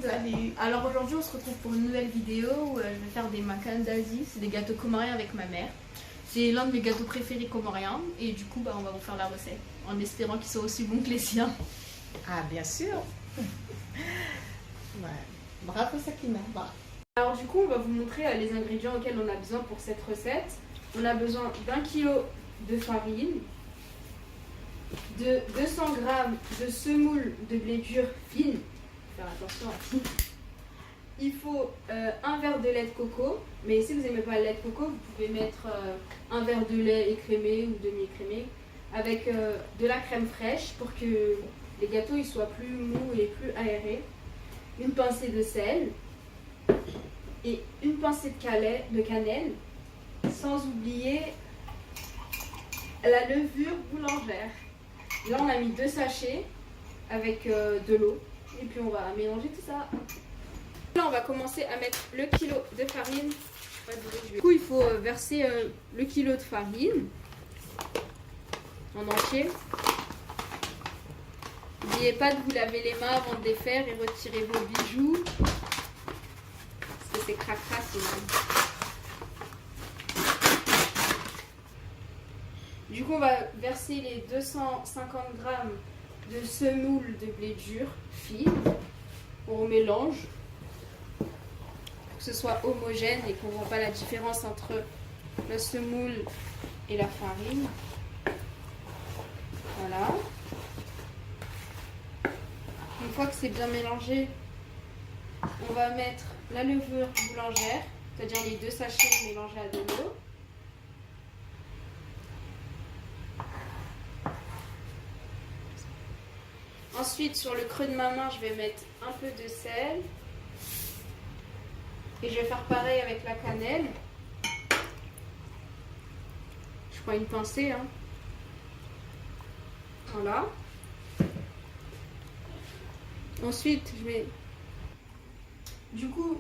Salut. Alors aujourd'hui on se retrouve pour une nouvelle vidéo où je vais faire des macanes d'Asie, c'est des gâteaux comoriens avec ma mère. C'est l'un de mes gâteaux préférés comoriens et du coup on va vous faire la recette en espérant qu'ils soient aussi bons que les siens. Ah bien sûr. Ouais. Bravo Sakina. Bah. Alors du coup on va vous montrer les ingrédients auxquels on a besoin pour cette recette. On a besoin d'1 kg de farine, de 200 g de semoule de blé dur fine. Faire attention à tout. Il faut un verre de lait de coco, mais si vous n'aimez pas le lait de coco, vous pouvez mettre un verre de lait écrémé ou demi-écrémé avec de la crème fraîche pour que les gâteaux ils soient plus mous et plus aérés. Une pincée de sel et une pincée de cannelle, sans oublier la levure boulangère. Là on a mis 2 sachets avec de l'eau. Et puis on va mélanger tout ça. Là on va commencer à mettre le kilo de farine. Du coup il faut verser le kilo de farine en entier. N'oubliez pas de vous laver les mains avant de les faire et retirer vos bijoux. Parce que c'est cracra sinon. Du coup on va verser les 250 g de semoule de blé dur fine. On mélange pour que ce soit homogène et qu'on ne voit pas la différence entre la semoule et la farine. Voilà. Une fois que c'est bien mélangé, on va mettre la levure boulangère, c'est-à-dire les 2 sachets mélangés à de l'eau. Ensuite, sur le creux de ma main, je vais mettre un peu de sel. Et je vais faire pareil avec la cannelle. Je prends une pincée. Hein. Voilà. Ensuite, je vais... Du coup,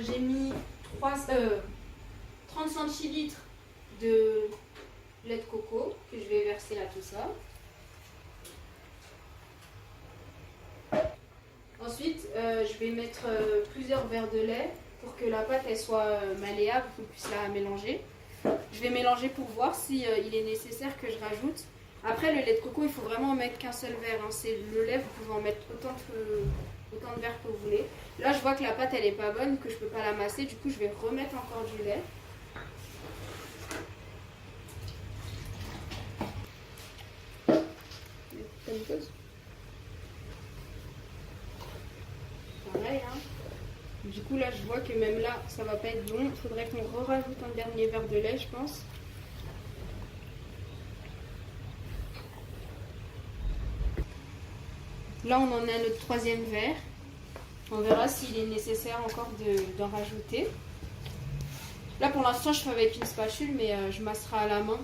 j'ai mis 30 centilitres de lait de coco que je vais verser là tout ça. Ensuite, je vais mettre plusieurs verres de lait pour que la pâte elle soit malléable, qu'on puisse la mélanger. Je vais mélanger pour voir si il est nécessaire que je rajoute. Après, le lait de coco, il faut vraiment en mettre qu'un seul verre. Hein. C'est le lait, vous pouvez en mettre autant de verres que vous voulez. Là, je vois que la pâte elle est pas bonne, que je peux pas la masser. Du coup, je vais remettre encore du lait. Pareil, hein. Du coup là je vois que même là ça va pas être bon. Il faudrait qu'on rajoute un dernier verre de lait je pense. Là on en est à notre 3e verre. On verra s'il est nécessaire encore d'en rajouter. Là pour l'instant je fais avec une spatule mais je masserai à la main.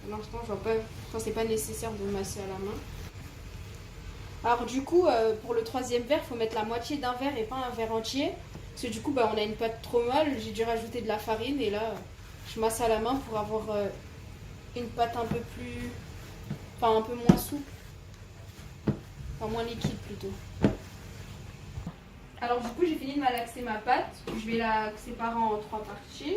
Pour l'instant je vois pas, enfin, c'est pas nécessaire de masser à la main. Alors du coup, pour le 3e verre, il faut mettre la moitié d'un verre et pas un verre entier. Parce que du coup, on a une pâte trop molle, j'ai dû rajouter de la farine et là, je masse à la main pour avoir une pâte un peu plus... Enfin, un peu moins souple. Enfin, moins liquide plutôt. Alors du coup, j'ai fini de malaxer ma pâte. Je vais la séparer en 3 parties.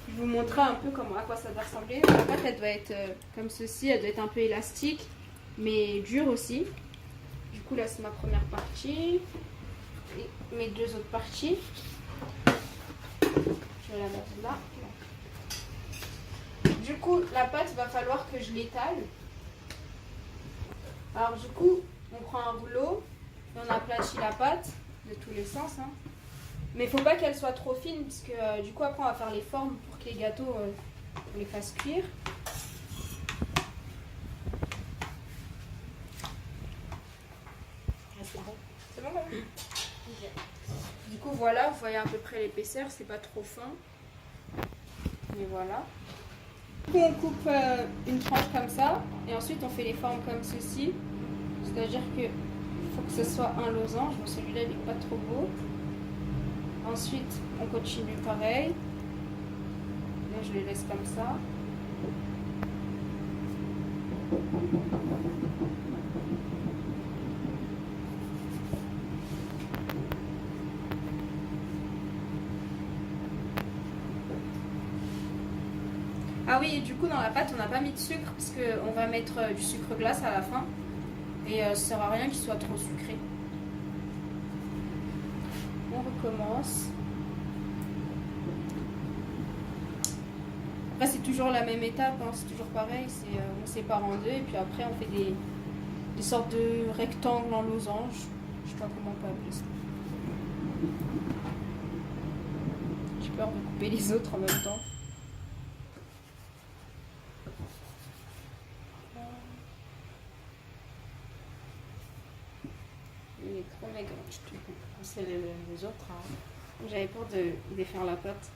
Je vais vous montrer un peu à quoi ça doit ressembler. La pâte, elle doit être comme ceci, elle doit être un peu élastique. Mais dur aussi. Du coup là c'est ma première partie et mes 2 autres parties. Je vais la mettre là. Du coup la pâte va falloir que je l'étale. Alors du coup on prend un rouleau et on aplatit la pâte de tous les sens. Hein. Mais il ne faut pas qu'elle soit trop fine parce que du coup après on va faire les formes pour que les gâteaux on les fasse cuire. C'est bon. Du coup voilà, vous voyez à peu près l'épaisseur, c'est pas trop fin. Mais voilà. Du coup on coupe une tranche comme ça et ensuite on fait les formes comme ceci. C'est-à-dire que faut que ce soit un losange, mais celui-là il n'est pas trop beau. Ensuite on continue pareil. Là je les laisse comme ça. Ah oui, et du coup, dans la pâte, on n'a pas mis de sucre parce qu'on va mettre du sucre glace à la fin. Et ça sert à rien qu'il soit trop sucré. On recommence. Après, c'est toujours la même étape, hein, c'est toujours pareil. On sépare en deux et puis après, on fait des sortes de rectangles en losange. Je sais pas comment on peut appeler ça. J'ai peur de couper les autres en même temps. Il est trop maigre, je te coupe. C'est les autres. Hein. J'avais peur de défaire la pâte.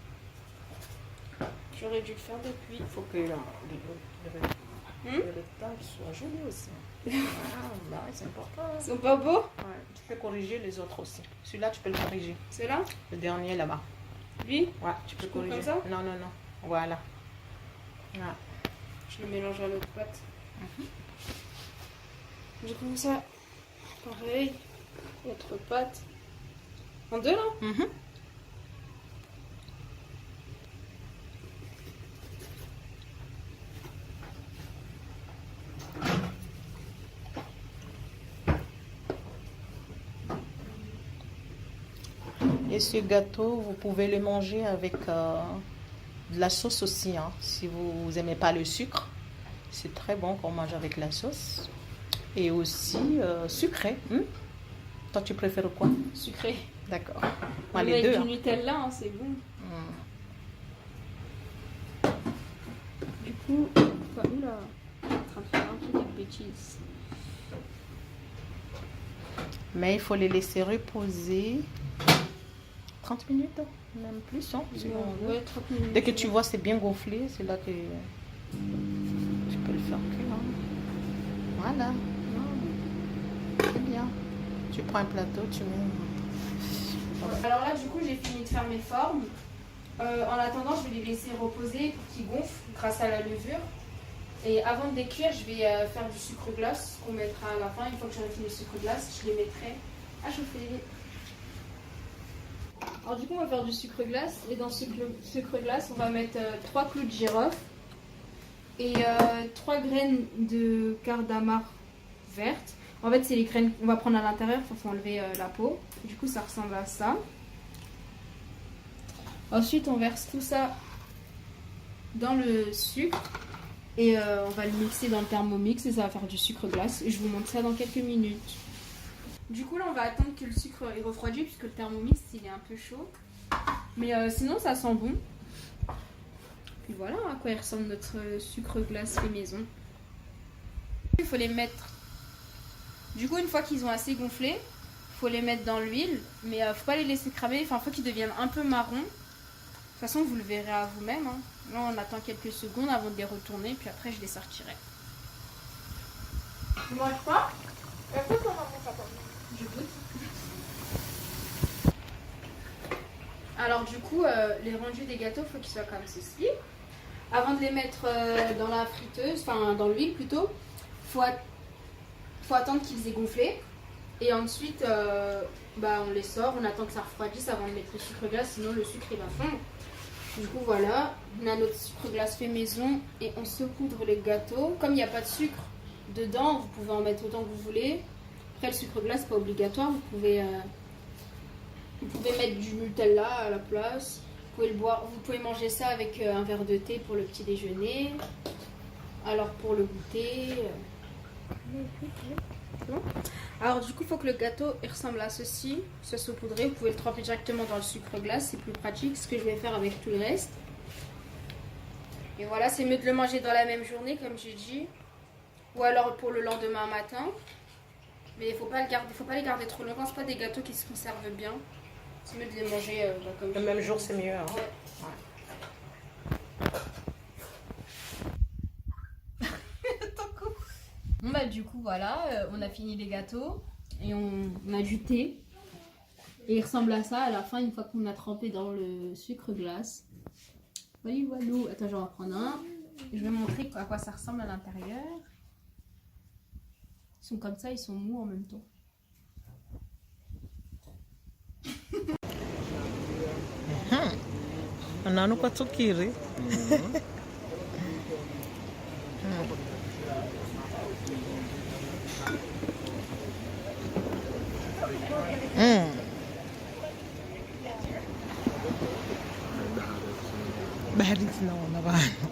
J'aurais dû le faire depuis. Il faut que le rectangle soit joli aussi. Bah, c'est important. Ils sont pas beaux? Ouais, tu peux corriger les autres aussi. Celui-là, tu peux le corriger. Ceux-là? Le dernier là-bas. Lui? Ouais, tu peux Je coupe corriger. comme ça? Non, non, non. Voilà. Ouais. Je le mélange à l'autre pâte. Du coup, ça, pareil. L'autre pâte. En deux là? Et ce gâteau, vous pouvez le manger avec de la sauce aussi. Hein. Si vous n'aimez pas le sucre, c'est très bon qu'on mange avec la sauce. Et aussi sucré. Toi, tu préfères quoi? Sucré. D'accord. Moi, Les avec deux. du Hein. Nutella, hein, c'est bon. Du coup, oula, je suis en train de faire un truc de bêtise. Mais il faut les laisser reposer 30 minutes, même plus. Hein, si on veut. Ouais, 30 minutes. Dès que tu vois c'est bien gonflé, c'est là que tu peux le faire cuire. Hein. Voilà. C'est bien. Tu prends un plateau, tu mets... Alors là, du coup, j'ai fini de faire mes formes. En attendant, je vais les laisser reposer pour qu'ils gonflent grâce à la levure. Et avant de les cuire, je vais faire du sucre glace qu'on mettra à la fin. Une fois que j'aurai fini le sucre glace, je les mettrai à chauffer. Alors du coup, on va faire du sucre glace. Et dans ce sucre glace, on va mettre 3 clous de girofle et 3 graines de cardamome verte. En fait, c'est les graines qu'on va prendre à l'intérieur, il faut enlever la peau. Du coup, ça ressemble à ça. Ensuite, on verse tout ça dans le sucre et on va le mixer dans le Thermomix et ça va faire du sucre glace. Et je vous montre ça dans quelques minutes. Du coup, là, on va attendre que le sucre est refroidi puisque le Thermomix, il est un peu chaud. Mais sinon, ça sent bon. Puis voilà à quoi il ressemble notre sucre glace fait maison. Il faut les mettre... Du coup, une fois qu'ils ont assez gonflé, il faut les mettre dans l'huile, mais il ne faut pas les laisser cramer. Enfin, il faut qu'ils deviennent un peu marron. De toute façon, vous le verrez à vous-même. Hein. Là, on attend quelques secondes avant de les retourner, puis après, je les sortirai. Tu manges pas? Je goûte. Alors, du coup, les rendus des gâteaux, il faut qu'ils soient comme ceci. Avant de les mettre dans la friteuse, enfin dans l'huile plutôt, faut attendre qu'ils aient gonflé. Et ensuite, on les sort, on attend que ça refroidisse avant de mettre le sucre glace, sinon le sucre il va fondre. Du coup, voilà, on a notre sucre glace fait maison et on saupoudre les gâteaux. Comme il n'y a pas de sucre dedans, vous pouvez en mettre autant que vous voulez. Après, le sucre glace, pas obligatoire, vous pouvez mettre du Nutella à la place. Vous pouvez le boire, vous pouvez manger ça avec un verre de thé pour le petit déjeuner. Alors pour le goûter. Alors du coup, il faut que le gâteau il ressemble à ceci, soit saupoudré. Vous pouvez le tremper directement dans le sucre glace, c'est plus pratique. Ce que je vais faire avec tout le reste. Et voilà, c'est mieux de le manger dans la même journée, comme j'ai dit, ou alors pour le lendemain matin. Mais il faut pas les garder trop longtemps. C'est pas des gâteaux qui se conservent bien. C'est mieux de les manger comme le même jour, c'est mieux. Hein. Ouais. Bon bah du coup voilà, on a fini les gâteaux et on a du thé. Et il ressemble à ça à la fin une fois qu'on a trempé dans le sucre glace. Voilà, voilà. Attends, je vais en prendre un. Je vais montrer à quoi ça ressemble à l'intérieur. Ils sont comme ça, ils sont mous en même temps. On a nous pas tout kiré. bahari tunaona abantu